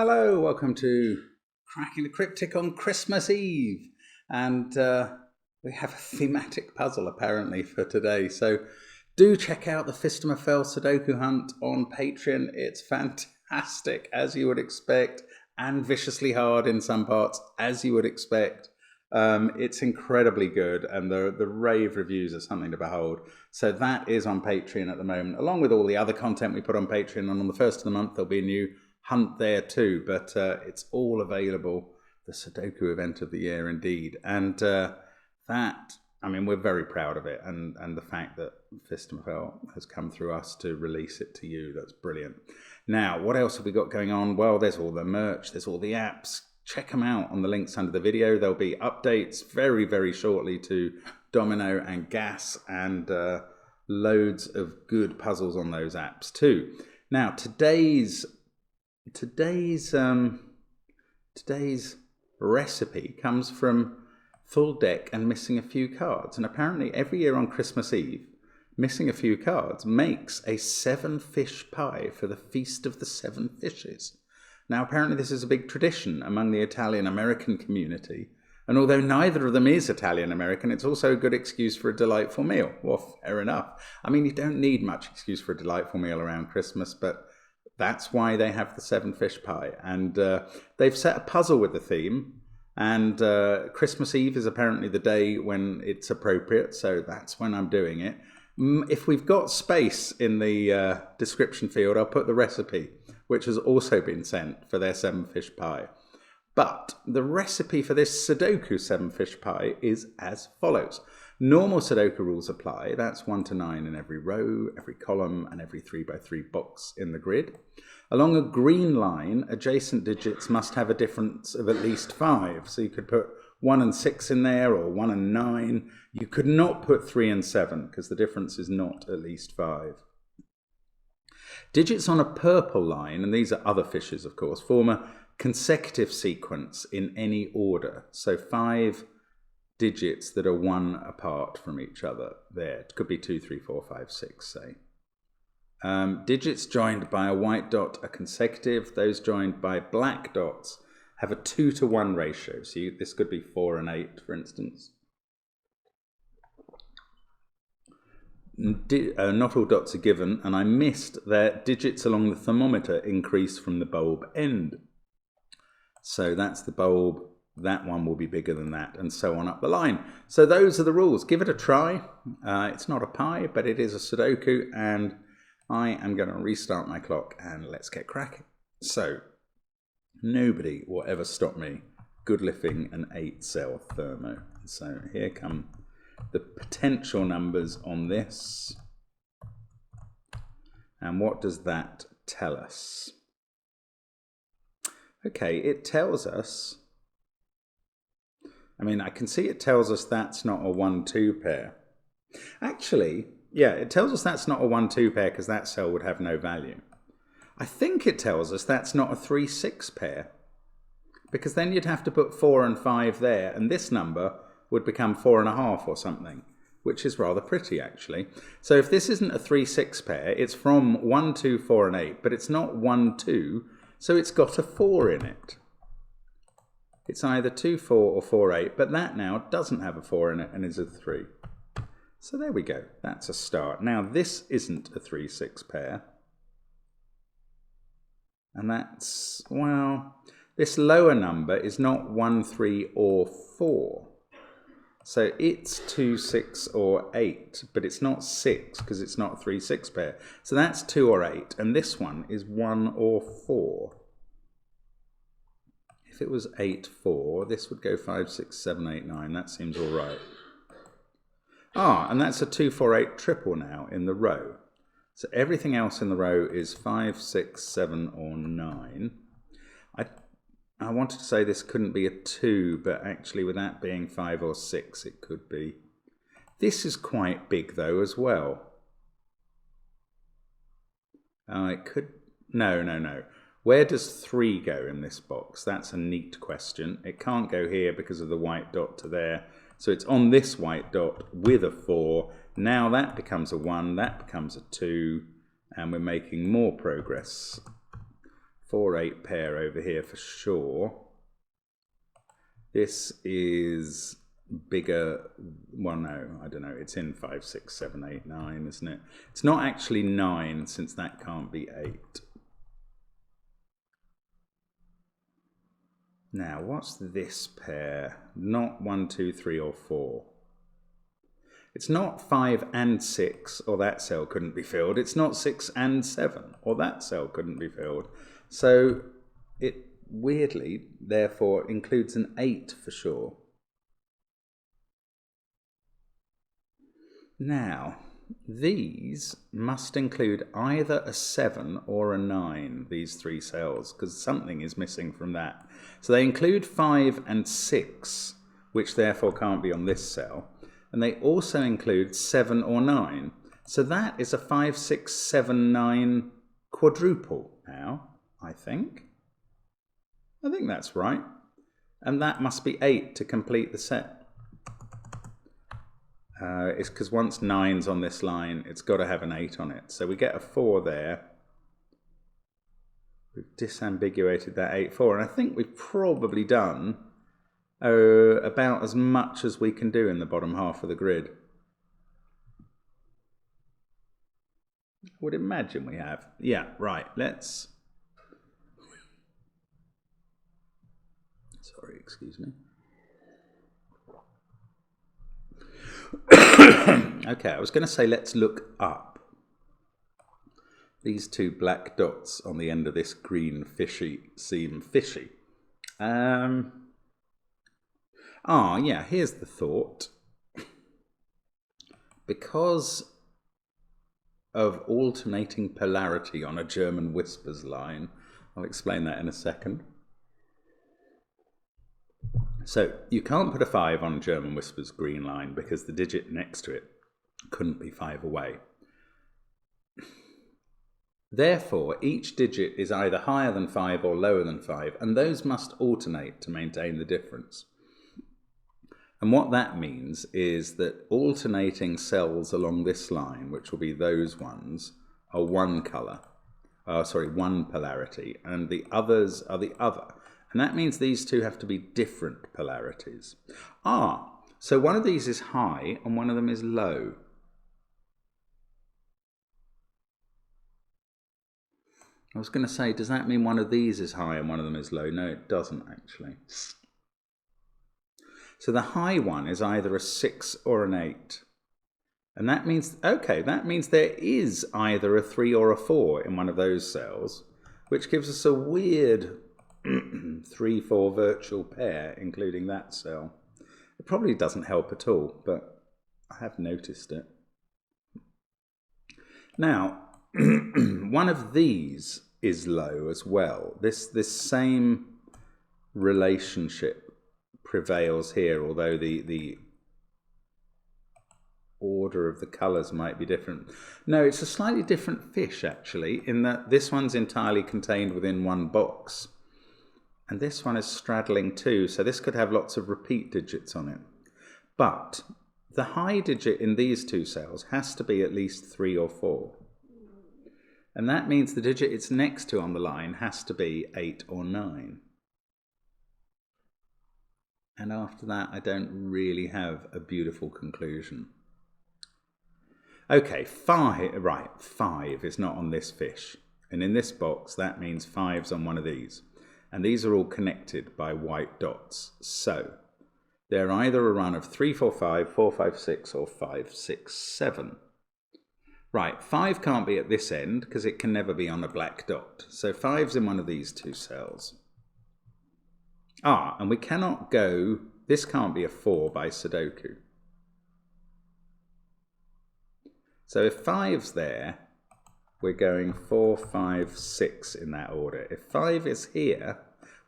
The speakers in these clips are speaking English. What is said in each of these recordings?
Hello, welcome to Cracking the Cryptic on Christmas Eve. And we have a thematic puzzle apparently for today. So do check out the Fistmafel Sudoku Hunt on Patreon. It's fantastic, as you would expect, and viciously hard in some parts, as you would expect. It's incredibly good, and the rave reviews are something to behold. So that is on Patreon at the moment, along with all the other content we put on Patreon. And on the first of the month, there'll be a new hunt there too, but it's all available. The Sudoku event of the year indeed. And we're very proud of it, and the fact that Fistmafel has come through us to release it to you, that's brilliant. Now, what else have we got going on? Well, there's all the merch, there's all the apps. Check them out on the links under the video. There'll be updates very, very shortly to Domino and Gas, and loads of good puzzles on those apps too. Now, today's recipe comes from Full Deck and Missing a Few Cards. And apparently every year on Christmas Eve, Missing a Few Cards makes a 7-fish pie for the Feast of the 7 Fishes. Now, apparently this is a big tradition among the Italian-American community. And although neither of them is Italian-American, it's also a good excuse for a delightful meal. Well, fair enough. I mean, you don't need much excuse for a delightful meal around Christmas, but that's why they have the 7-fish pie. And they've set a puzzle with the theme. And Christmas Eve is apparently the day when it's appropriate. So that's when I'm doing it. If we've got space in the description field, I'll put the recipe, which has also been sent for their 7-fish pie. But the recipe for this Sudoku 7-fish pie is as follows. Normal Sudoku rules apply. That's 1 to 9 in every row, every column, and every 3 by 3 box in the grid. Along a green line, adjacent digits must have a difference of at least 5. So you could put 1 and 6 in there, or 1 and 9. You could not put 3 and 7, because the difference is not at least 5. Digits on a purple line, and these are other fishes, of course, form a consecutive sequence in any order. So 5 digits that are 1 apart from each other there. It could be 2, 3, 4, 5, 6, say. Digits joined by a white dot are consecutive. Those joined by black dots have a 2 to 1 ratio. So this could be 4 and 8, for instance. Not all dots are given, and I missed that digits along the thermometer increase from the bulb end. So that's the bulb, that one will be bigger than that, and so on up the line. So those are the rules. Give it a try. It's not a pie, but it is a Sudoku, and I am going to restart my clock, and let's get cracking. So nobody will ever stop me good lifting an 8-cell thermo. So here come the potential numbers on this. And what does that tell us? Okay, it tells us, I can see it tells us that's not a 1-2 pair. Actually, yeah, it tells us that's not a 1-2 pair because that cell would have no value. I think it tells us that's not a 3-6 pair, because then you'd have to put 4 and 5 there, and this number would become 4.5 or something, which is rather pretty actually. So if this isn't a 3-6 pair, it's from 1, 2, 4 and 8, but it's not 1, 2, so it's got a 4 in it. It's either 2, 4 or 4, 8, but that now doesn't have a 4 in it and is a 3. So there we go, that's a start. Now this isn't a 3-6 pair. And that's, well, this lower number is not 1, 3 or 4. So it's 2, 6 or 8, but it's not 6 because it's not a 3-6 pair. So that's 2 or 8, and this one is 1 or 4. If it was 8, 4, this would go 5, 6, 7, 8, 9. That seems all right. And that's a 2, 4, 8 triple now in the row. So everything else in the row is 5, 6, 7 or 9. I wanted to say this couldn't be a 2, but actually with that being 5 or 6, it could be. This is quite big though as well. It could, no. Where does 3 go in this box? That's a neat question. It can't go here because of the white dot to there. So it's on this white dot with a 4. Now that becomes a 1, that becomes a 2, and we're making more progress. 4-8 pair over here for sure. This is bigger. Well, no, I don't know. It's in 5, 6, 7, 8, 9, isn't it? It's not actually 9 since that can't be 8. Now, what's this pair? Not 1, 2, 3, or 4. It's not 5 and 6, or that cell couldn't be filled. It's not 6 and 7, or that cell couldn't be filled. So it weirdly, therefore, includes an 8 for sure. Now, these must include either a 7 or a 9, these 3 cells, because something is missing from that. So they include 5 and 6, which therefore can't be on this cell. And they also include 7 or 9. So that is a 5, 6, 7, 9 quadruple now, I think. I think that's right. And that must be 8 to complete the set. It's because once 9's on this line, it's got to have an 8 on it. So we get a 4 there. We've disambiguated that 8, 4. And I think we've probably done about as much as we can do in the bottom half of the grid. I would imagine we have. Yeah, right. Let's... Sorry, excuse me. Okay, I was going to say let's look up. These 2 black dots on the end of this green fishy seem fishy. Yeah, here's the thought. Because of alternating polarity on a German whispers line, I'll explain that in a second. So you can't put a 5 on German whispers green line because the digit next to it couldn't be 5 away. Therefore, each digit is either higher than 5 or lower than 5, and those must alternate to maintain the difference. And what that means is that alternating cells along this line, which will be those ones, are one polarity, and the others are the other. And that means these 2 have to be different polarities. So one of these is high and one of them is low. I was going to say, does that mean one of these is high and one of them is low? No, it doesn't actually. So the high one is either a 6 or an 8. And that means, okay, that means there is either a 3 or a 4 in one of those cells, which gives us a weird 3-4 virtual pair, including that cell. It probably doesn't help at all, but I have noticed it. Now, one of these is low as well. This same relationship prevails here, although the order of the colours might be different. No, it's a slightly different fish, actually, in that this one's entirely contained within one box. And this one is straddling 2, so this could have lots of repeat digits on it. But the high digit in these 2 cells has to be at least 3 or 4. And that means the digit it's next to on the line has to be 8 or 9. And after that, I don't really have a beautiful conclusion. Okay, 5 is not on this fish. And in this box, that means 5's on one of these. And these are all connected by white dots. So they're either a run of 3, 4, 5, 4, 5, 6, or 5, 6, 7. Right, 5 can't be at this end because it can never be on a black dot. So 5's in one of these 2 cells. And we cannot go, this can't be a 4 by sudoku. So if 5's there, we're going 4, 5, 6 in that order. If 5 is here,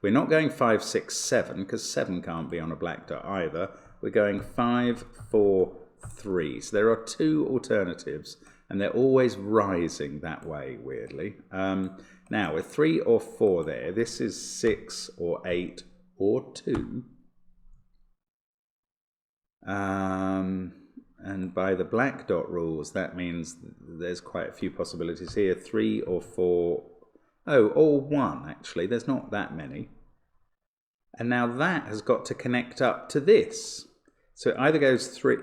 we're not going 5, 6, 7, because 7 can't be on a black dot either. We're going 5, 4, 3. So there are 2 alternatives, and they're always rising that way, weirdly. Now, with 3 or 4 there, this is 6 or 8 or 2. And by the black dot rules, that means there's quite a few possibilities here. 3 or 4 Oh, all one, actually. There's not that many. And now that has got to connect up to this. So it either goes 3,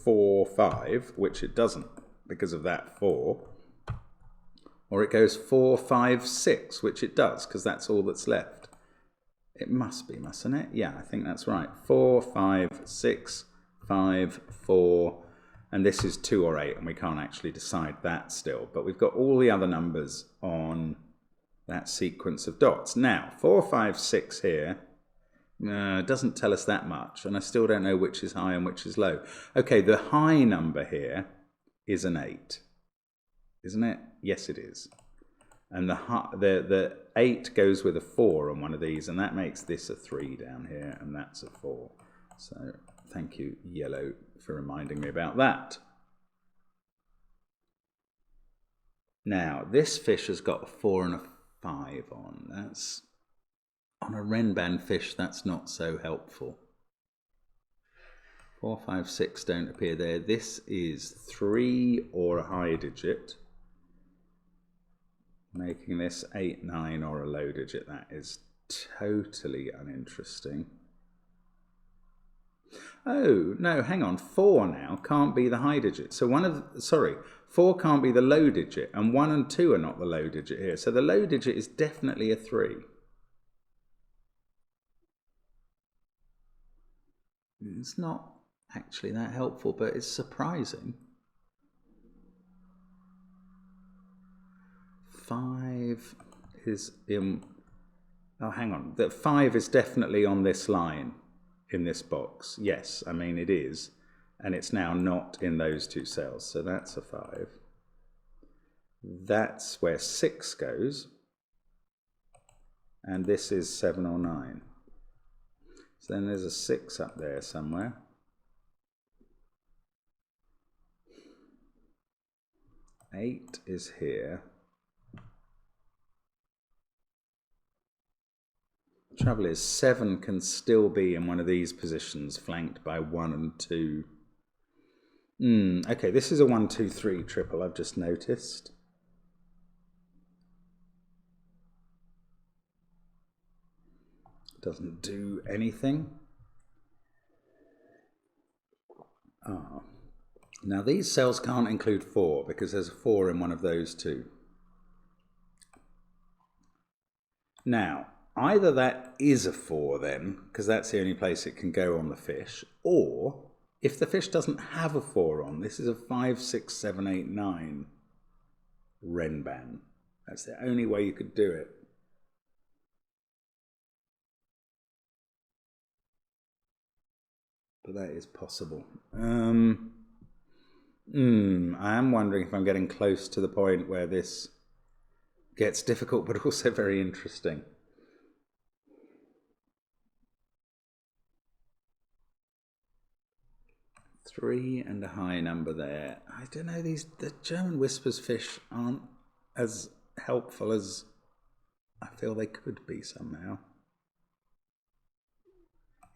4, 5, which it doesn't because of that 4, or it goes 4, 5, 6, which it does because that's all that's left. It must be, mustn't it? Yeah, I think that's right. 4, 5, 6, 5, 4, and this is 2 or 8, and we can't actually decide that still. But we've got all the other numbers on that sequence of dots. Now, 4, 5, 6 here doesn't tell us that much, and I still don't know which is high and which is low. Okay, the high number here is an 8, isn't it? Yes, it is. And the 8 goes with a 4 on one of these, and that makes this a 3 down here, and that's a 4. So thank you, yellow, for reminding me about that. Now, this fish has got a 4 and a 5 on. That's, on a renban fish, that's not so helpful. 4, 5, 6 don't appear there. This is 3 or a high digit, making this 8, 9 or a low digit. That is totally uninteresting. Oh, no, hang on. 4 now can't be the high digit. So 4 can't be the low digit, and 1 and 2 are not the low digit here. So the low digit is definitely a 3. It's not actually that helpful, but it's surprising. 5 is in... Oh, hang on. The 5 is definitely on this line in this box. Yes, I mean it is. And it's now not in those 2 cells. So that's a 5. That's where 6 goes. And this is 7 or 9. So then there's a 6 up there somewhere. Eight is here. The trouble is 7 can still be in one of these positions, flanked by 1 and 2. Okay, this is a 1, 2, 3 triple, I've just noticed. Doesn't do anything. Ah. Now these cells can't include 4 because there's a 4 in one of those 2. Now, either that is a 4 then, because that's the only place it can go on the fish, or if the fish doesn't have a 4 on, this is a 5, 6, 7, 8, 9 renban. That's the only way you could do it. But that is possible. I am wondering if I'm getting close to the point where this gets difficult, but also very interesting. Three and a high number there. I don't know, the German whispers fish aren't as helpful as I feel they could be somehow.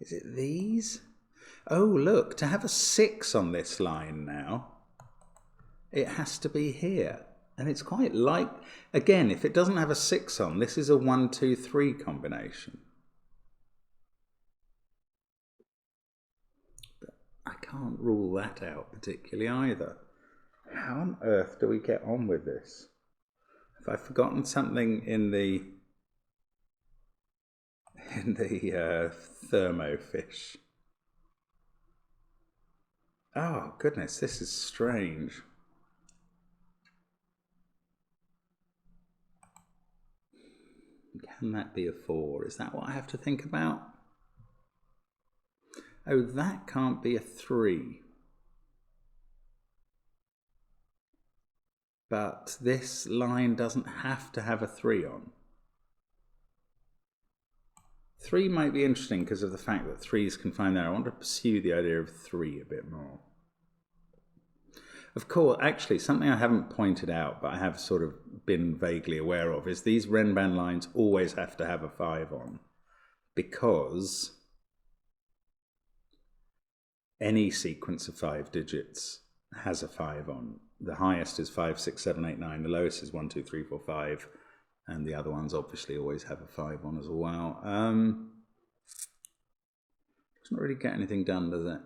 Is it these? Oh, look, to have a 6 on this line now, it has to be here. And it's quite like, again, if it doesn't have a 6 on, this is a 1, 2, 3 combination. But I can't rule that out particularly either. How on earth do we get on with this? Have I forgotten something in the thermofish? Oh, goodness, this is strange. Can that be a 4? Is that what I have to think about? Oh, that can't be a 3. But this line doesn't have to have a 3 on. 3 might be interesting because of the fact that 3's confined there. I want to pursue the idea of 3 a bit more. Of course, actually, something I haven't pointed out, but I have sort of been vaguely aware of, is these renban lines always have to have a 5 on, because any sequence of 5 digits has a 5 on. The highest is 5, 6, 7, 8, 9. The lowest is 1, 2, 3, 4, 5. And the other ones obviously always have a 5 on as well. Doesn't really get anything done, does it?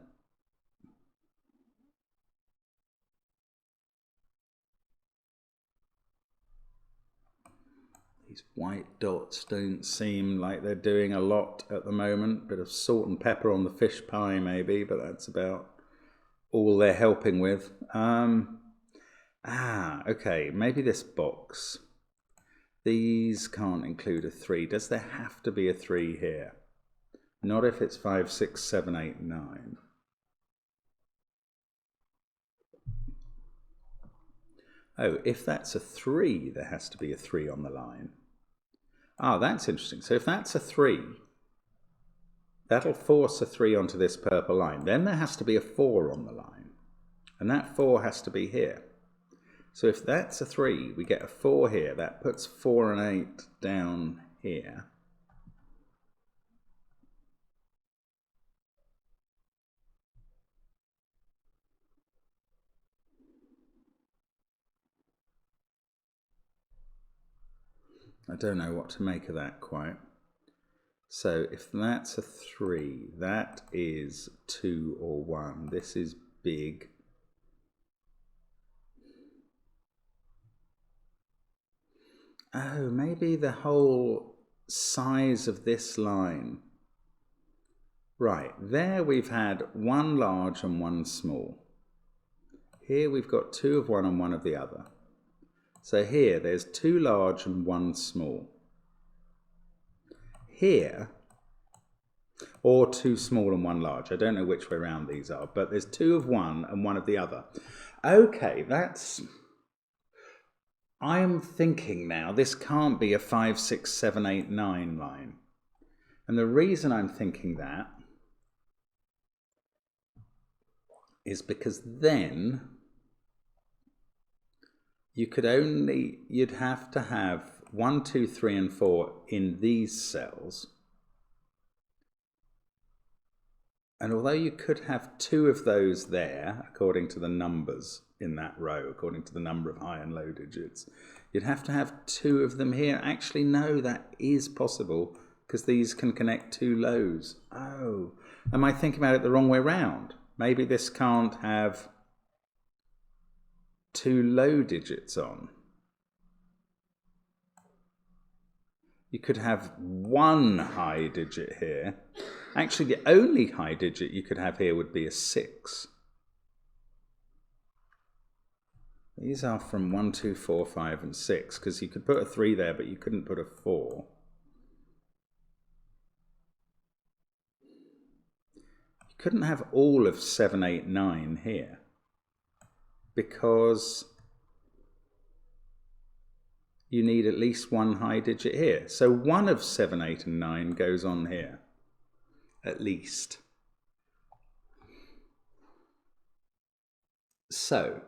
These white dots don't seem like they're doing a lot at the moment. Bit of salt and pepper on the fish pie maybe, but that's about all they're helping with. Okay, maybe this box. These can't include a 3. Does there have to be a 3 here? Not if it's 5, 6, 7, 8, 9. Oh, if that's a 3, there has to be a 3 on the line. Ah, that's interesting. So if that's a 3, that'll force a 3 onto this purple line. Then there has to be a 4 on the line. And that 4 has to be here. So if that's a 3, we get a 4 here. That puts 4 and 8 down here. I don't know what to make of that quite. So if that's a 3, that is 2 or 1. This is big. Oh, maybe the whole size of this line. Right, there we've had 1 large and 1 small. Here we've got 2 of one and 1 of the other. So here there's 2 large and 1 small. Here, or 2 small and 1 large. I don't know which way around these are, but there's 2 of one and 1 of the other. Okay, I'm thinking now this can't be a 5, 6, 7, 8, 9 line. And the reason I'm thinking that is because then you'd have to have 1, 2, 3, and 4 in these cells. And although you could have 2 of those there, according to the numbers in that row, according to the number of high and low digits, you'd have to have 2 of them here. Actually, no, that is possible because these can connect 2 lows. Oh, am I thinking about it the wrong way round? Maybe this can't have 2 low digits on. You could have 1 high digit here. Actually, the only high digit you could have here would be a 6. These are from 1, 2, 4, 5, and 6, because you could put a 3 there, but you couldn't put a 4. You couldn't have all of 7, 8, 9 here, because you need at least 1 high digit here. So 1 of 7, 8, and 9 goes on here, at least. So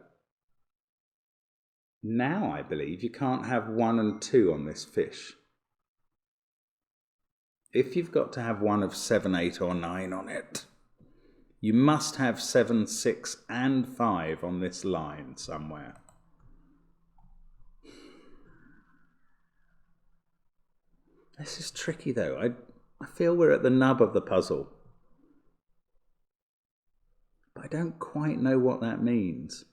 now I believe you can't have 1 and 2 on this fish. If you've got to have 1 of 7, 8, or 9 on it, you must have 7, 6, and 5 on this line somewhere. This is tricky though. I feel we're at the nub of the puzzle. But I don't quite know what that means.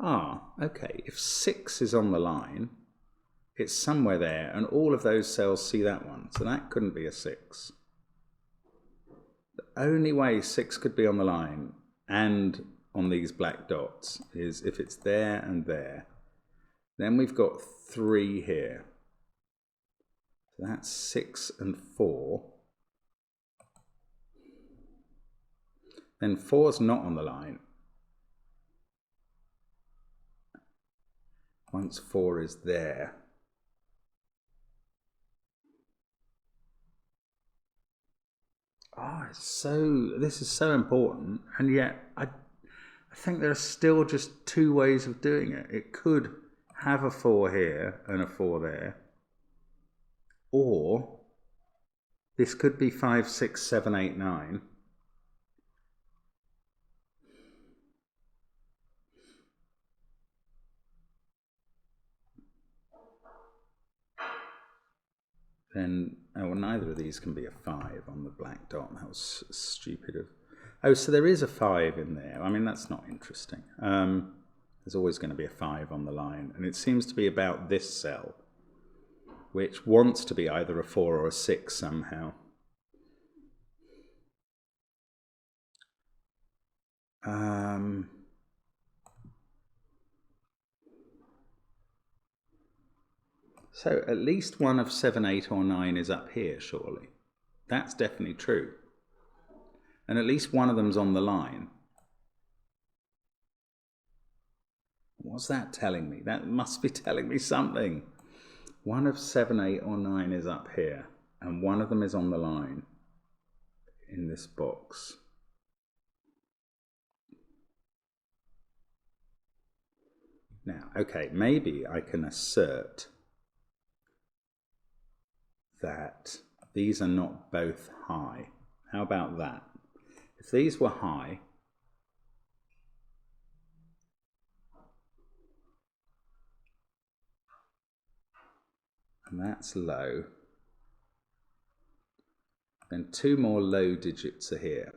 Okay, if 6 is on the line, it's somewhere there, and all of those cells see that one, so that couldn't be a 6. The only way 6 could be on the line and on these black dots is if it's there and there. Then we've got 3 here. So that's 6 and 4. Then 4's not on the line. Once 4 is there. This is so important, and yet I think there are still just 2 ways of doing it. It could have a 4 here and a 4 there, or this could be 5, 6, 7, 8, 9. then, oh, well, neither of these can be a 5 on the black dot. That was stupid. Oh, so there is a 5 in there. I mean, that's not interesting. There's always going to be a 5 on the line, and it seems to be about this cell, which wants to be either a 4 or a 6 somehow. So at least one of 7, 8 or 9 is up here, surely. That's definitely true. And at least one of them's on the line. What's that telling me? That must be telling me something. One of 7, 8 or 9 is up here, and one of them is on the line in this box. Now, okay, maybe I can assert that these are not both high. How about that? If these were high, and that's low, then 2 more low digits are here.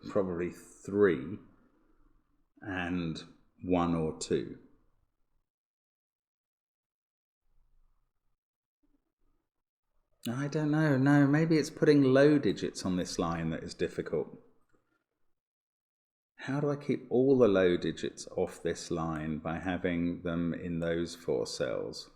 Probably 3 and 1 or 2. I don't know. No, maybe it's putting low digits on this line that is difficult. How do I keep all the low digits off this line by having them in those 4 cells?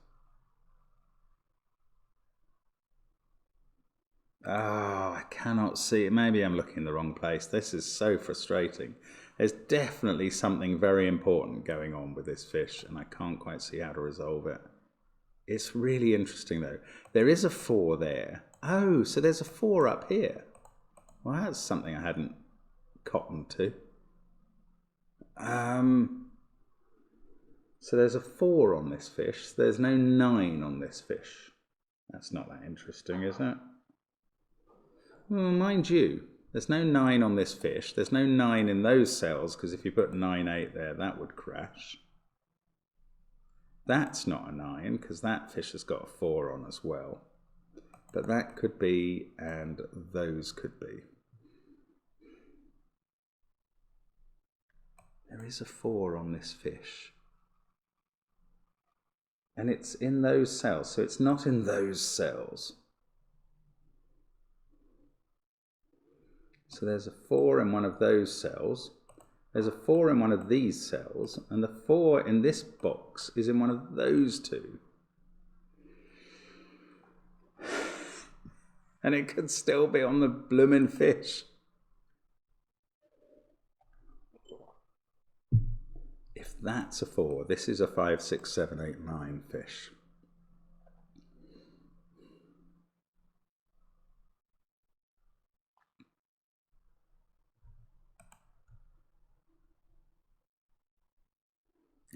Oh, I cannot see it. Maybe I'm looking in the wrong place. This is so frustrating. There's definitely something very important going on with this fish, and I can't quite see how to resolve it. It's really interesting, though. There is a 4 there. Oh, so there's a 4 up here. Well, that's something I hadn't cottoned to. So there's a 4 on this fish. There's no 9 on this fish. That's not that interesting, is it? Well, mind you, there's no 9 on this fish. There's no 9 in those cells, because if you put 9, 8 there, that would crash. That's not a 9, because that fish has got a 4 on as well. But that could be, and those could be. There is a 4 on this fish. And it's in those cells, so it's not in those cells. So there's a 4 in one of those cells. There's a 4 in one of these cells, and the 4 in this box is in one of those 2. And it could still be on the bloomin' fish. If that's a 4, this is a 5, 6, 7, 8, 9 fish.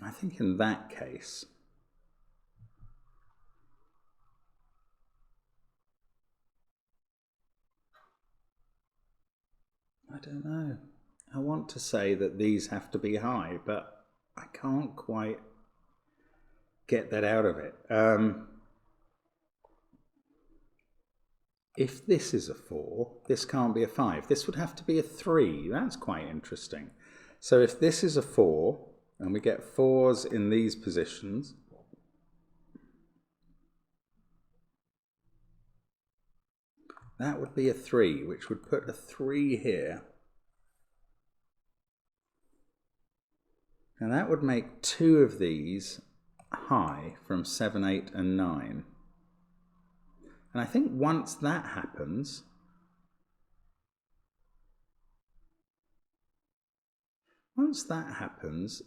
I think in that case, I don't know. I want to say that these have to be high, but I can't quite get that out of it. If this is a 4, this can't be a 5. This would have to be a 3. That's quite interesting. So if this is a 4, and we get 4s in these positions, that would be a 3, which would put a 3 here. And that would make 2 of these high from 7, 8, and 9. And I think once that happens,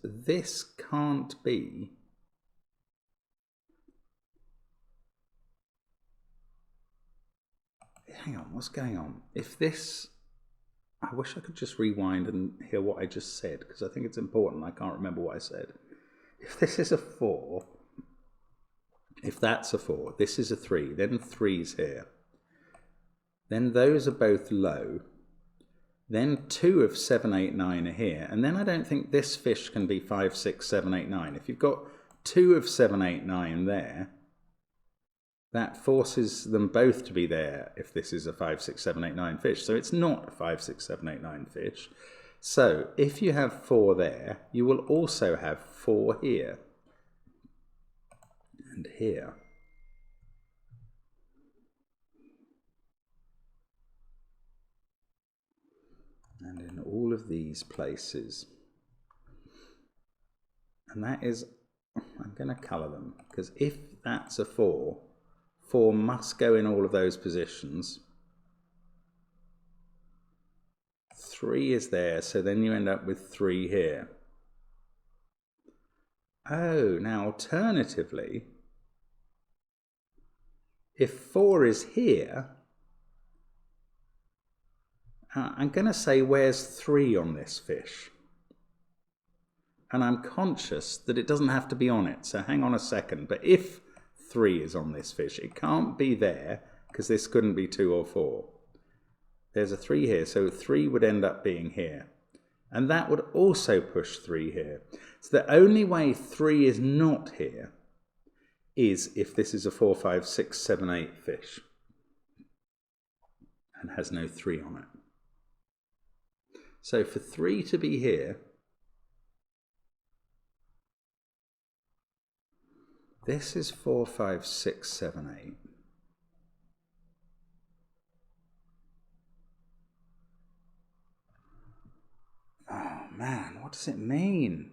this can't be hang on, what's going on? If this, I wish I could just rewind and hear what I just said, because I think it's important. I can't remember what I said. If this is a 4, if that's a 4, this is a 3, then 3's here. Then those are both low. Then 2 of 7, 8, 9 are here. And then I don't think this fish can be 5, 6, 7, 8, 9. If you've got 2 of 7, 8, 9 there, that forces them both to be there if this is a 5, 6, 7, 8, 9 fish. So it's not a 5, 6, 7, 8, 9 fish. So if you have 4 there, you will also have 4 here and here. And in all of these places. And that is, I'm going to colour them, because if that's a 4, 4 must go in all of those positions. 3 is there, so then you end up with 3 here. Oh, now alternatively, if 4 is here, I'm going to say where's 3 on this fish? And I'm conscious that it doesn't have to be on it, so hang on a second. But if 3 is on this fish, it can't be there, because this couldn't be 2 or 4. There's a 3 here, so 3 would end up being here. And that would also push 3 here. So the only way 3 is not here is if this is a 4, 5, 6, 7, 8 fish and has no 3 on it. So for 3 to be here, this is 4, 5, 6, 7, 8. Oh man, what does it mean?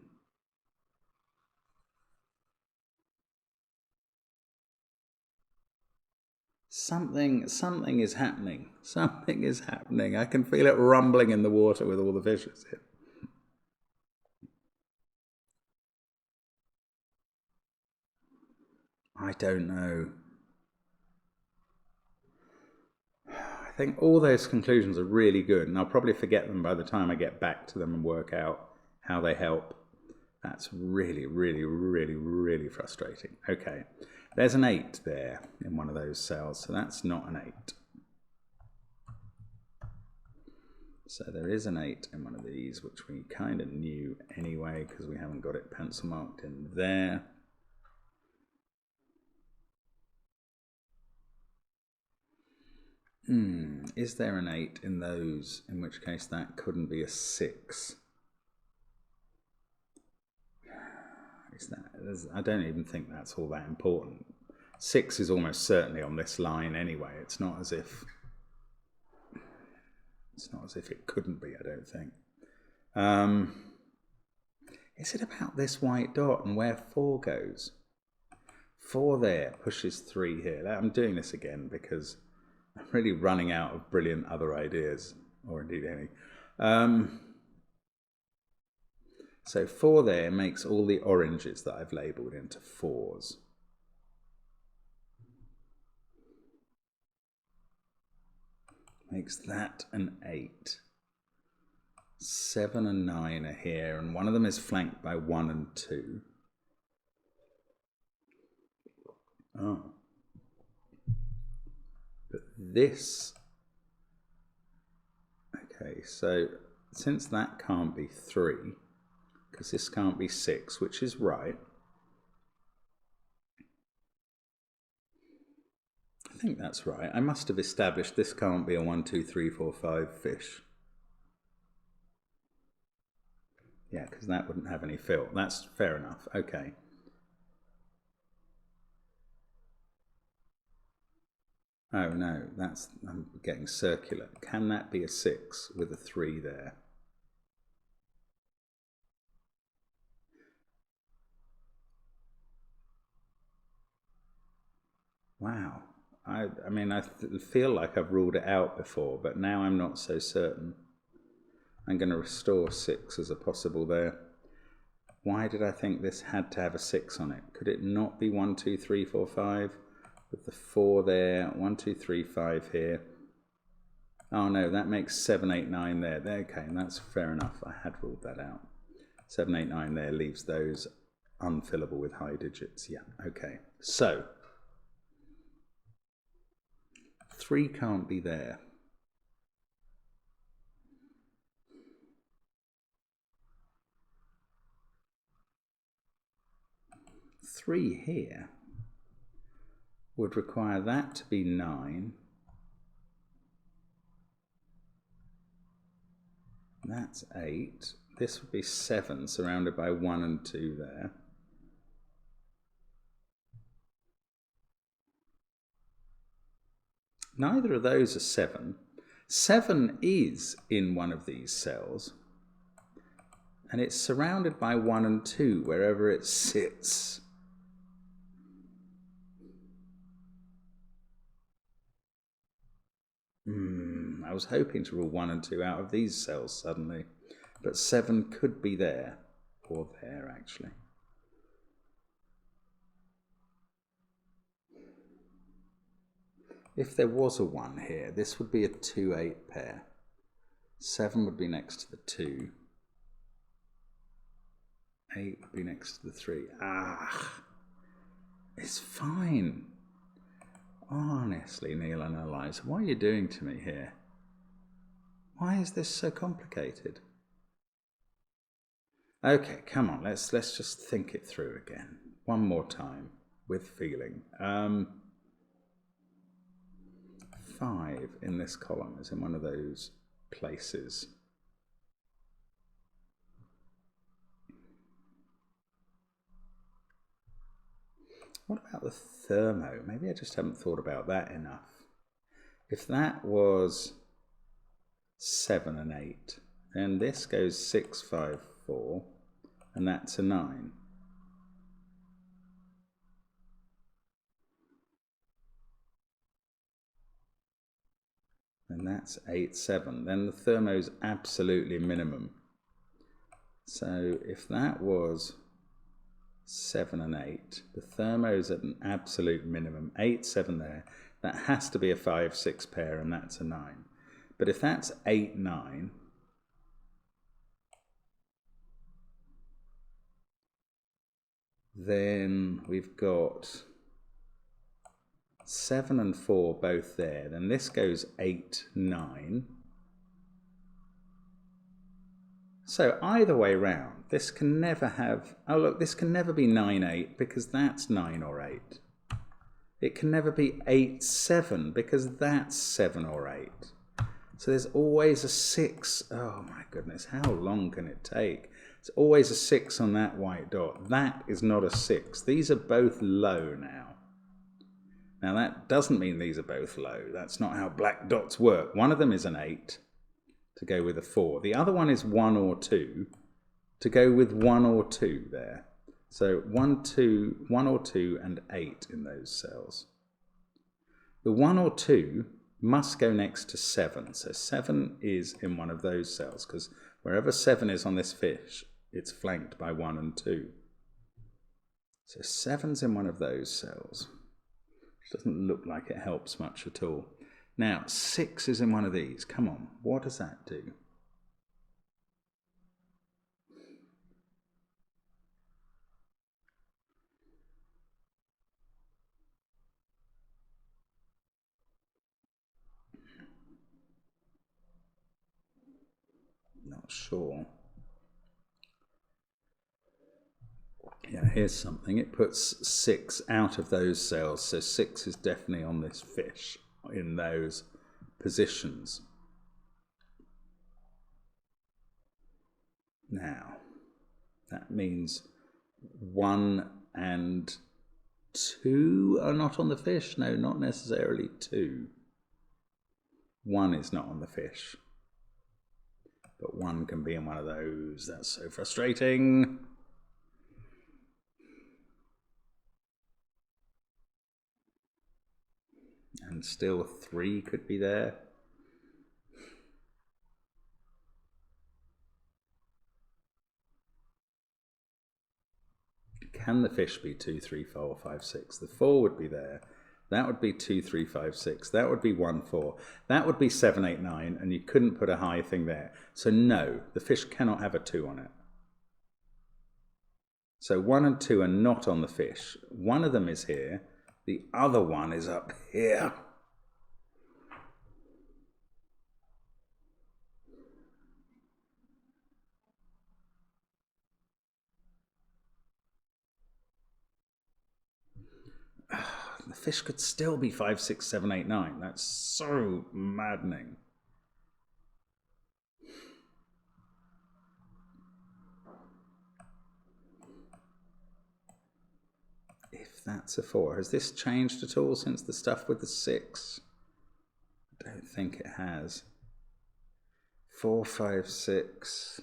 Something is happening. Something is happening. I can feel it rumbling in the water with all the fishes here. I don't know. I think all those conclusions are really good, and I'll probably forget them by the time I get back to them and work out how they help. That's really, really, really, really frustrating. Okay, there's an 8 there in one of those cells, so that's not an 8. So there is an 8 in one of these, which we kind of knew anyway, because we haven't got it pencil marked in there. Is there an 8 in those, in which case that couldn't be a 6? I don't even think that's all that important. 6 is almost certainly on this line anyway. It's not as if it couldn't be, I don't think. Is it about this white dot and where 4 goes? 4 there pushes 3 here. I'm doing this again because I'm really running out of brilliant other ideas, or indeed any. So 4 there makes all the oranges that I've labelled into 4s. Makes that an 8. 7 and 9 are here, and one of them is flanked by 1 and 2. Oh. But this... Okay, so since that can't be 3, because this can't be 6, which is right. I think that's right. I must have established this can't be a 1, 2, 3, 4, 5 fish. Yeah, because that wouldn't have any fill. That's fair enough. Okay. Oh no, I'm getting circular. Can that be a 6 with a 3 there? Wow. I mean, I feel like I've ruled it out before, but now I'm not so certain. I'm going to restore 6 as a possible there. Why did I think this had to have a 6 on it? Could it not be 1, 2, 3, 4, 5? With the 4 there, 1, 2, 3, 5 here. Oh no, that makes 7, 8, 9 there. Okay, and that's fair enough. I had ruled that out. 7, 8, 9 there leaves those unfillable with high digits. Yeah, okay. So, 3 can't be there. 3 here. would require that to be 9. That's 8. This would be 7, surrounded by 1 and 2 there. Neither of those are 7. 7 is in one of these cells, and it's surrounded by 1 and 2 wherever it sits. I was hoping to rule 1 and 2 out of these cells suddenly, but 7 could be there, or there actually. If there was a 1 here, this would be a 2-8 pair. 7 would be next to the 2. 8 would be next to the 3. It's fine. Honestly, Neil and Eliza, what are you doing to me here? Why is this so complicated? Okay, come on, let's just think it through again. One more time, with feeling. 5 in this column is in one of those places. What about the thermo? Maybe I just haven't thought about that enough. If that was 7 and 8, then this goes 6, 5, 4, and that's a 9. And that's 8, 7. Then the thermo's absolutely minimum. So if that was 7 and 8, the thermo's at an absolute minimum. 8, 7 there. That has to be a 5, 6 pair, and that's a 9. But if that's 8, 9, then we've got 7 and 4 both there. Then this goes 8, 9. So either way round, this can never have, oh look, this can never be 9, 8 because that's 9 or 8. It can never be 8, 7 because that's 7 or 8. So there's always a 6. Oh my goodness, how long can it take? It's always a 6 on that white dot. That is not a 6. These are both low now. Now that doesn't mean these are both low. That's not how black dots work. One of them is an 8 to go with a 4. The other one is 1 or 2 to go with 1 or 2 there. So 1, 2, 1 or 2 and 8 in those cells. The 1 or 2 must go next to 7. So 7 is in one of those cells because wherever 7 is on this fish, it's flanked by 1 and 2. So 7's in one of those cells. Which doesn't look like it helps much at all. Now 6 is in one of these. Come on, what does that do? Not sure. Yeah, here's something. It puts 6 out of those cells, so 6 is definitely on this fish in those positions. Now, that means 1 and 2 are not on the fish. No, not necessarily 2. 1 is not on the fish. But 1 can be in one of those. That's so frustrating. And still 3 could be there. Can the fish be 2, 3, 4, 5, 6? The 4 would be there. That would be 2, 3, 5, 6. That would be 1, 4. That would be 7, 8, 9, and you couldn't put a high thing there. So no, the fish cannot have a 2 on it. So 1 and 2 are not on the fish. One of them is here. The other one is up here. The fish could still be 5, 6, 7, 8, 9. That's so maddening. If that's a 4. Has this changed at all since the stuff with the 6? I don't think it has. 4, 5, 6.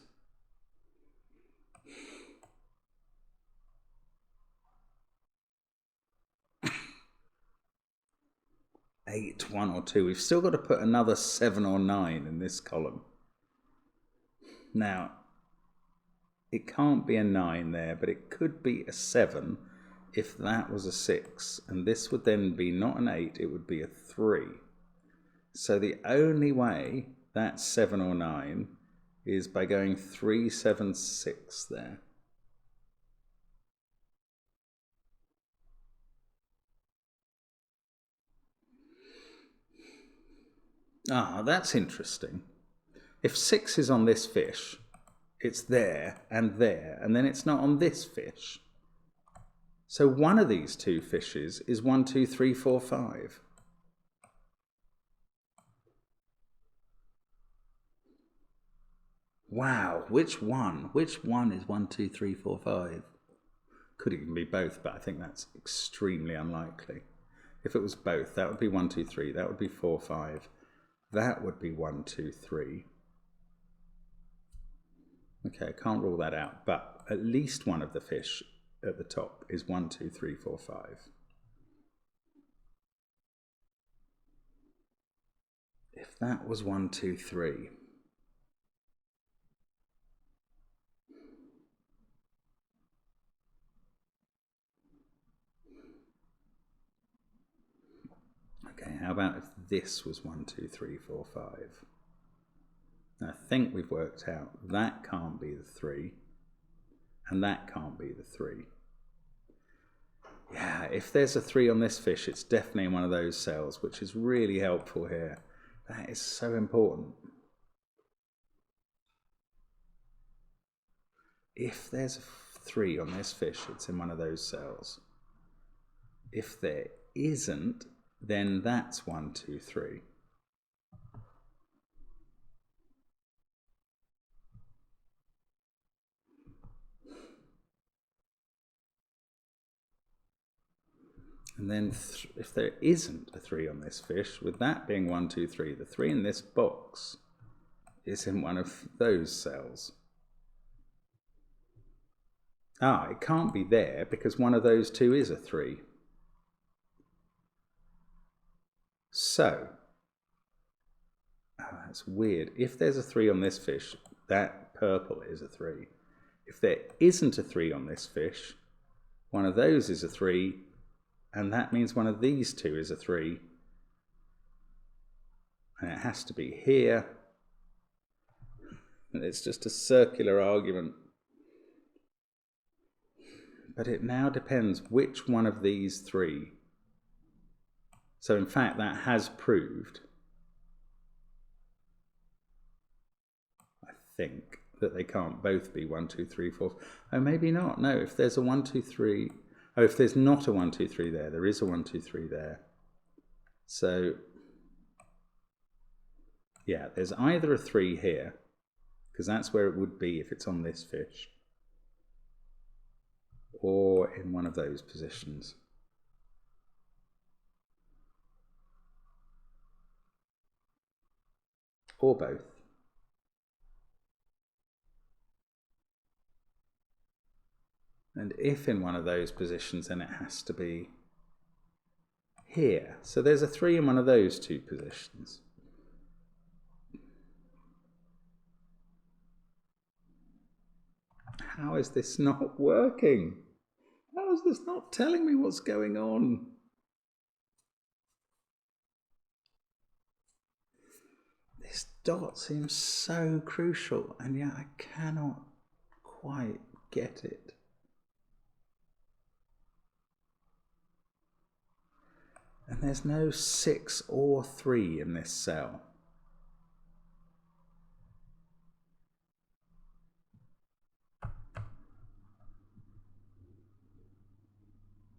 8, 1 or 2. We've still got to put another 7 or 9 in this column. Now, it can't be a 9 there, but it could be a 7 if that was a 6. And this would then be not an 8, it would be a 3. So the only way that's 7 or 9 is by going 3, 7, 6 there. Ah, that's interesting. If 6 is on this fish, it's there, and then it's not on this fish. So one of these two fishes is 1, 2, 3, 4, 5. Wow, which one? Which one is 1, 2, 3, 4, 5? Could even be both, but I think that's extremely unlikely. If it was both, that would be 1, 2, 3. That would be 4, 5. That would be 1, 2, 3. Okay, I can't rule that out, but at least one of the fish at the top is 1, 2, 3, 4, 5. If that was 1, 2, 3. Okay, how about if this was 1, 2, 3, 4, 5? I think we've worked out that can't be the 3, and that can't be the 3. Yeah, if there's a 3 on this fish, it's definitely in one of those cells, which is really helpful here. That is so important. If there's a 3 on this fish, it's in one of those cells. If there isn't, then that's 1, 2, 3. And then if there isn't a 3 on this fish, with that being 1, 2, 3, the 3 in this box is in one of those cells. Ah, it can't be there because one of those two is a 3. So, that's weird. If there's a 3 on this fish, that purple is a 3. If there isn't a 3 on this fish, one of those is a 3, and that means one of these two is a 3. And it has to be here. And it's just a circular argument. But it now depends which one of these 3. So in fact, that has proved, I think, that they can't both be 1, 2, 3, 4. Oh, maybe not. No, if there's a 1, 2, 3. Oh, if there's not a 1, 2, 3 there, there is a 1, 2, 3 there. So, yeah, there's either a 3 here, because that's where it would be if it's on this fish, or in one of those positions. Or both. And if in one of those positions, then it has to be here. So there's a 3 in one of those two positions. How is this not working? How is this not telling me what's going on? This dot seems so crucial, and yet I cannot quite get it. And there's no 6 or 3 in this cell.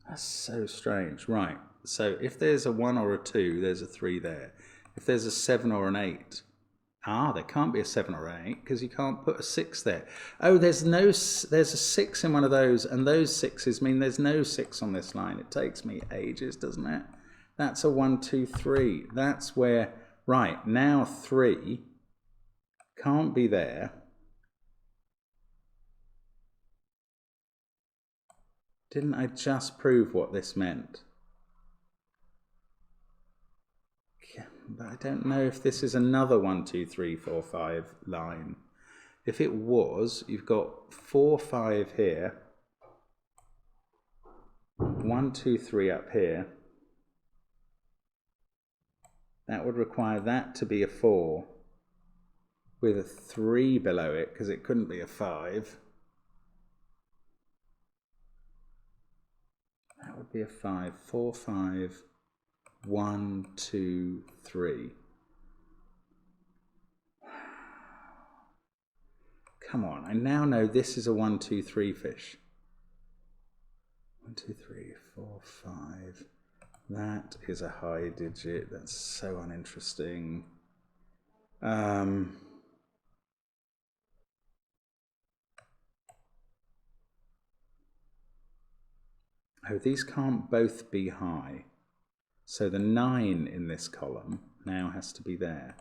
That's so strange. Right, So if there's a 1 or a 2, there's a 3 there. If there's a 7 or an 8, there can't be a 7 or an 8 because you can't put a 6 there. Oh, there's a 6 in one of those, and those 6s mean there's no 6 on this line. It takes me ages, doesn't it? That's a 1, 2, 3. That's where, right, now 3 can't be there. Didn't I just prove what this meant? But I don't know if this is another 1, 2, 3, 4, 5 line. If it was, you've got 4, 5 here, 1, 2, 3 up here. That would require that to be a 4 with a 3 below it because it couldn't be a 5. That would be a 5. 4, 5, 1, 2, 3. Come on, I now know this is a 1, 2, 3 fish. 1, 2, 3, 4, 5. That is a high digit. That's so uninteresting. Oh, these can't both be high. So the 9 in this column now has to be there.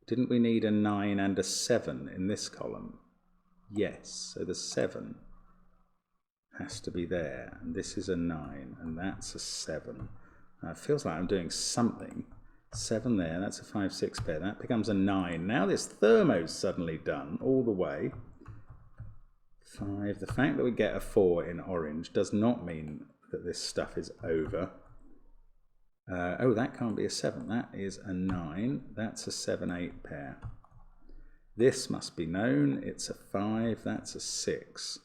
Didn't we need a 9 and a 7 in this column? Yes, so the 7 has to be there. And this is a 9, and that's a 7. It feels like I'm doing something. 7 there, that's a 5, 6 pair. That becomes a 9. Now this thermo's suddenly done all the way. 5. The fact that we get a 4 in orange does not mean that this stuff is over. Oh, that can't be a 7. That is a 9. That's a 7, 8 pair. This must be known. It's a 5. That's a 6.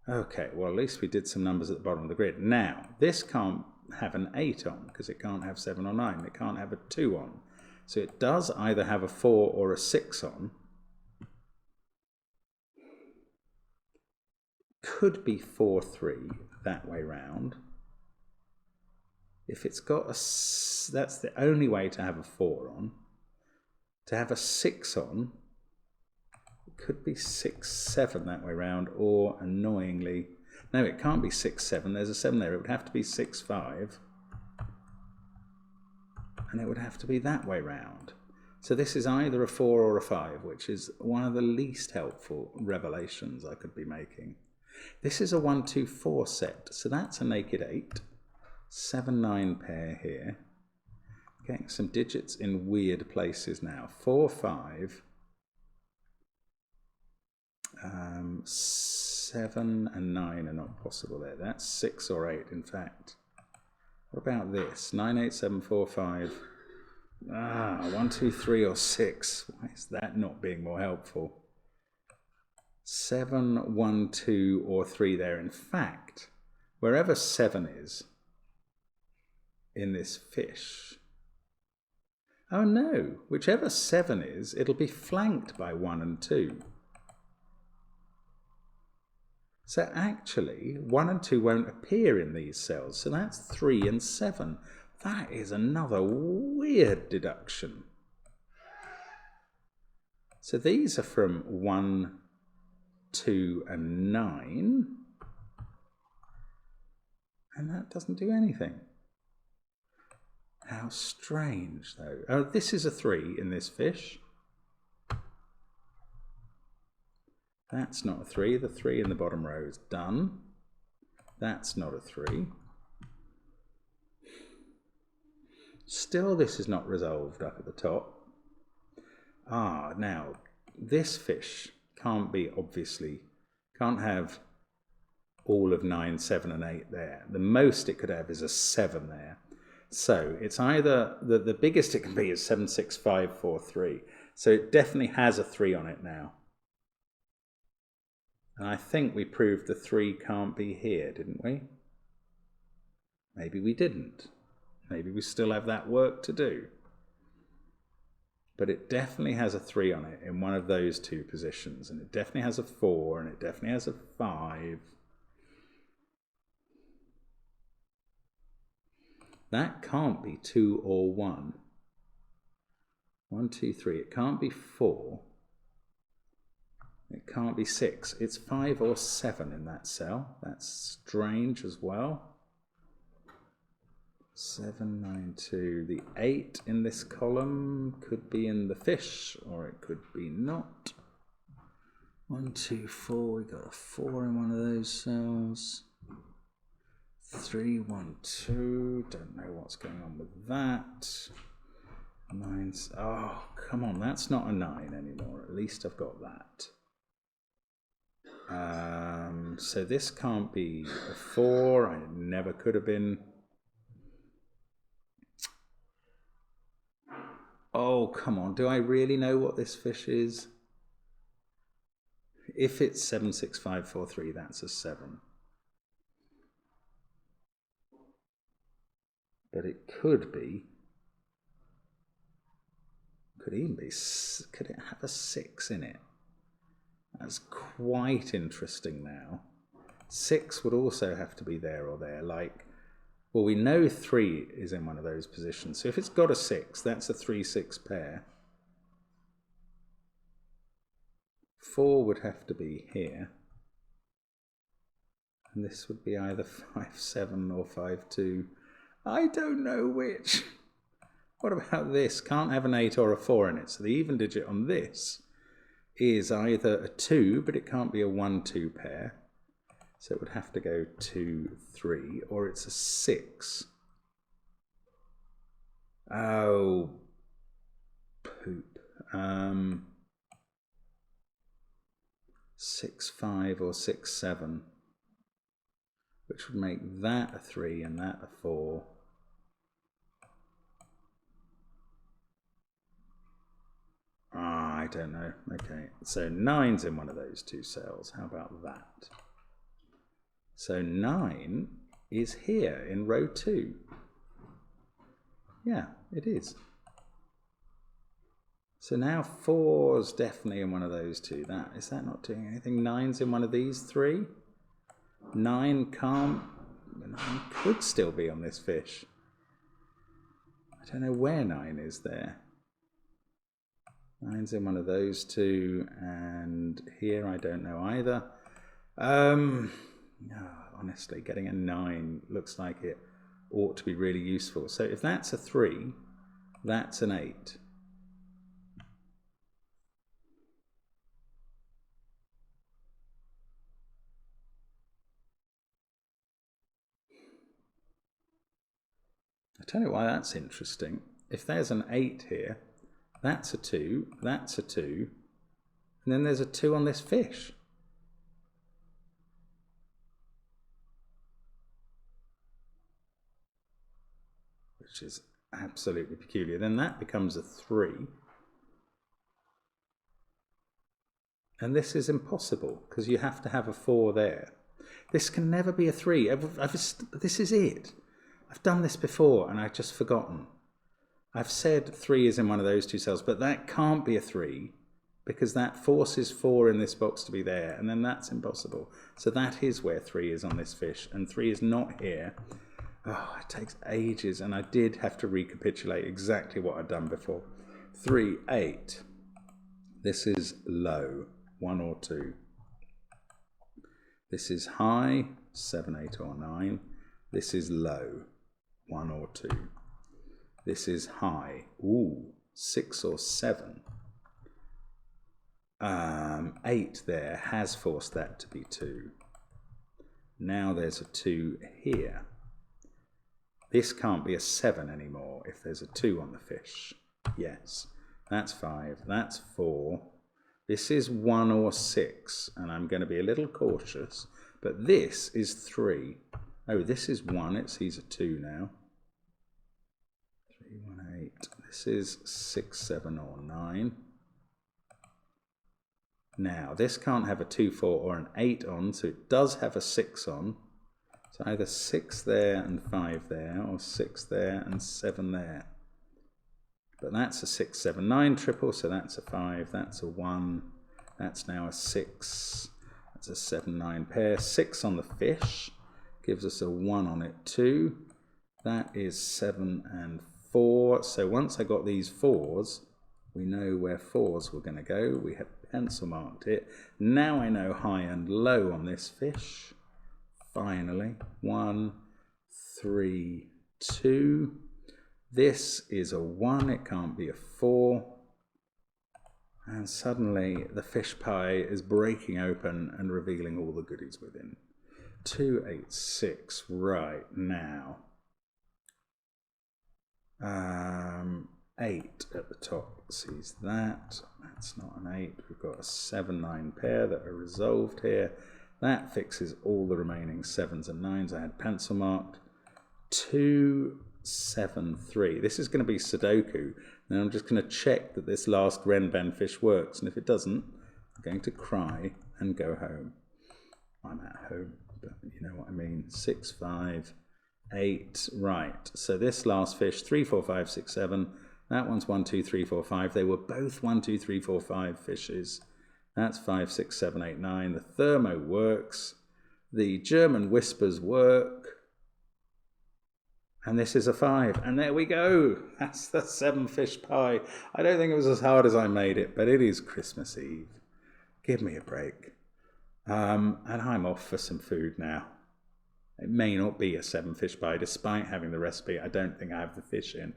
Okay, well, at least we did some numbers at the bottom of the grid. Now, this can't have an 8 on because it can't have 7 or 9. It can't have a 2 on. So it does either have a 4 or a 6 on. Could be 4, 3 that way round. If it's got a, that's the only way to have a 4 on. To have a 6 on, it could be 6, 7 that way round, or annoyingly, no, it can't be 6, 7. There's a 7 there. It would have to be 6, 5. And it would have to be that way round. So this is either a 4 or a 5, which is one of the least helpful revelations I could be making. This is a 1, 2, 4 set, so that's a naked 8. 7, 9 pair here. Getting some digits in weird places now. 4, 5. 7 and 9 are not possible there. That's 6 or 8, in fact. What about this? 9, 8, 7, 4, 5. 1, 2, 3 or 6. Why is that not being more helpful? 7, 1, 2 or 3 there. In fact, wherever 7 is in this fish, oh no, whichever 7 is, it'll be flanked by 1 and 2. So actually, 1 and 2 won't appear in these cells, so that's 3 and 7. That is another weird deduction. So these are from 1, 2 and 9, and that doesn't do anything. How strange, though. Oh, this is a 3 in this fish. That's not a 3. The 3 in the bottom row is done. That's not a 3. Still, this is not resolved up at the top. Now, this fish can't be, obviously, can't have all of 9, 7 and 8 there. The most it could have is a 7 there. So it's either, the biggest it can be is 7, 6, 5, 4, 3. So it definitely has a 3 on it now. And I think we proved the 3 can't be here, didn't we? Maybe we didn't. Maybe we still have that work to do. But it definitely has a 3 on it in one of those two positions. And it definitely has a 4, and it definitely has a 5. That can't be 2 or 1. 1, 2, 3. It can't be 4. It can't be 6. It's 5 or 7 in that cell. That's strange as well. 7, 9, 2. The 8 in this column could be in the fish, or it could be not. 1, 2, 4. We got a 4 in one of those cells. 3, 1, 2. Don't know what's going on with that. 9's. Oh, come on. That's not a 9 anymore. At least I've got that. So this can't be a 4. It never could have been. Oh, come on. Do I really know what this fish is? If it's 7, 6, 5, 4, 3, that's a 7. But it could be. Could even be. Could it have a 6 in it? That's quite interesting now. 6 would also have to be there or there. Like, well, we know 3 is in one of those positions. So if it's got a 6, that's a 3, 6 pair. 4 would have to be here. And this would be either 5, 7 or 5, 2. I don't know which. What about this? Can't have an 8 or a 4 in it. So the even digit on this is either a 2, but it can't be a 1, 2 pair. So it would have to go 2, 3, or it's a 6. Oh, poop. 6, 5 or 6, 7, which would make that a 3 and that a 4. I don't know. Okay, so 9's in one of those two cells. How about that? So 9 is here in row 2. Yeah, it is. So now 4's definitely in one of those two. Is that not doing anything? 9's in one of these 3. 9 could still be on this fish. I don't know where 9 is there. 9's in one of those two, and here I don't know either. No, honestly, getting a 9 looks like it ought to be really useful. So if that's a 3, that's an 8. I don't know why that's interesting. If there's an 8 here, that's a 2, that's a 2, and then there's a 2 on this fish. Which is absolutely peculiar. Then that becomes a 3. And this is impossible, because you have to have a 4 there. This can never be a 3. This is it. I've done this before, and I've just forgotten. I've said 3 is in one of those two cells, but that can't be a 3 because that forces 4 in this box to be there, and then that's impossible. So that is where 3 is on this fish, and 3 is not here. Oh, it takes ages, and I did have to recapitulate exactly what I'd done before. 3, 8. This is low, 1 or 2. This is high, 7, 8 or 9. This is low, 1 or 2. This is high, 6 or 7. 8 there has forced that to be 2. Now there's a 2 here. This can't be a 7 anymore if there's a 2 on the fish. Yes, that's 5, that's 4. This is 1 or 6, and I'm going to be a little cautious, but this is 3. Oh, this is 1, it sees a 2 now. 3, 1, 8. This is 6, 7 or 9. Now, this can't have a 2, 4 or an 8 on, so it does have a 6 on. So either 6 there and 5 there, or 6 there and 7 there. But that's a 6, 7, 9 triple, so that's a 5, that's a 1, that's now a 6, that's a 7, 9 pair. 6 on the fish gives us a 1 on it too. That is 7 and 4. So once I got these 4s, we know where 4s were going to go. We had pencil marked it. Now I know high and low on this fish. Finally, 1, 3, 2. This is a 1, it can't be a 4. And suddenly the fish pie is breaking open and revealing all the goodies within. 2, 8, 6, right now. 8 at the top sees that. That's not an 8. We've got a 7, 9 pair that are resolved here. That fixes all the remaining 7s and 9s I had pencil marked. 2, 7, 3. This is going to be sudoku. Now I'm just going to check that this last renban fish works. And if it doesn't, I'm going to cry and go home. I'm at home, but you know what I mean. 6, 5, 8. Right. So this last fish, 3, 4, 5, 6, 7. That one's 1, 2, 3, 4, 5. They were both 1, 2, 3, 4, 5 fishes. That's 5, 6, 7, 8, 9. The thermo works. The German whispers work. And this is a 5. And there we go. That's the 7 fish pie. I don't think it was as hard as I made it, but it is Christmas Eve. Give me a break. And I'm off for some food now. It may not be a 7 fish pie, despite having the recipe. I don't think I have the fish in.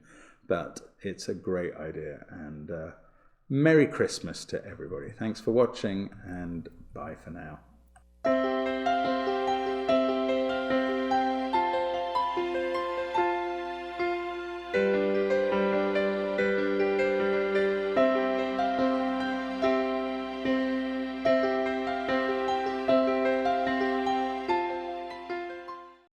But it's a great idea. And Merry Christmas to everybody. Thanks for watching, and bye for now.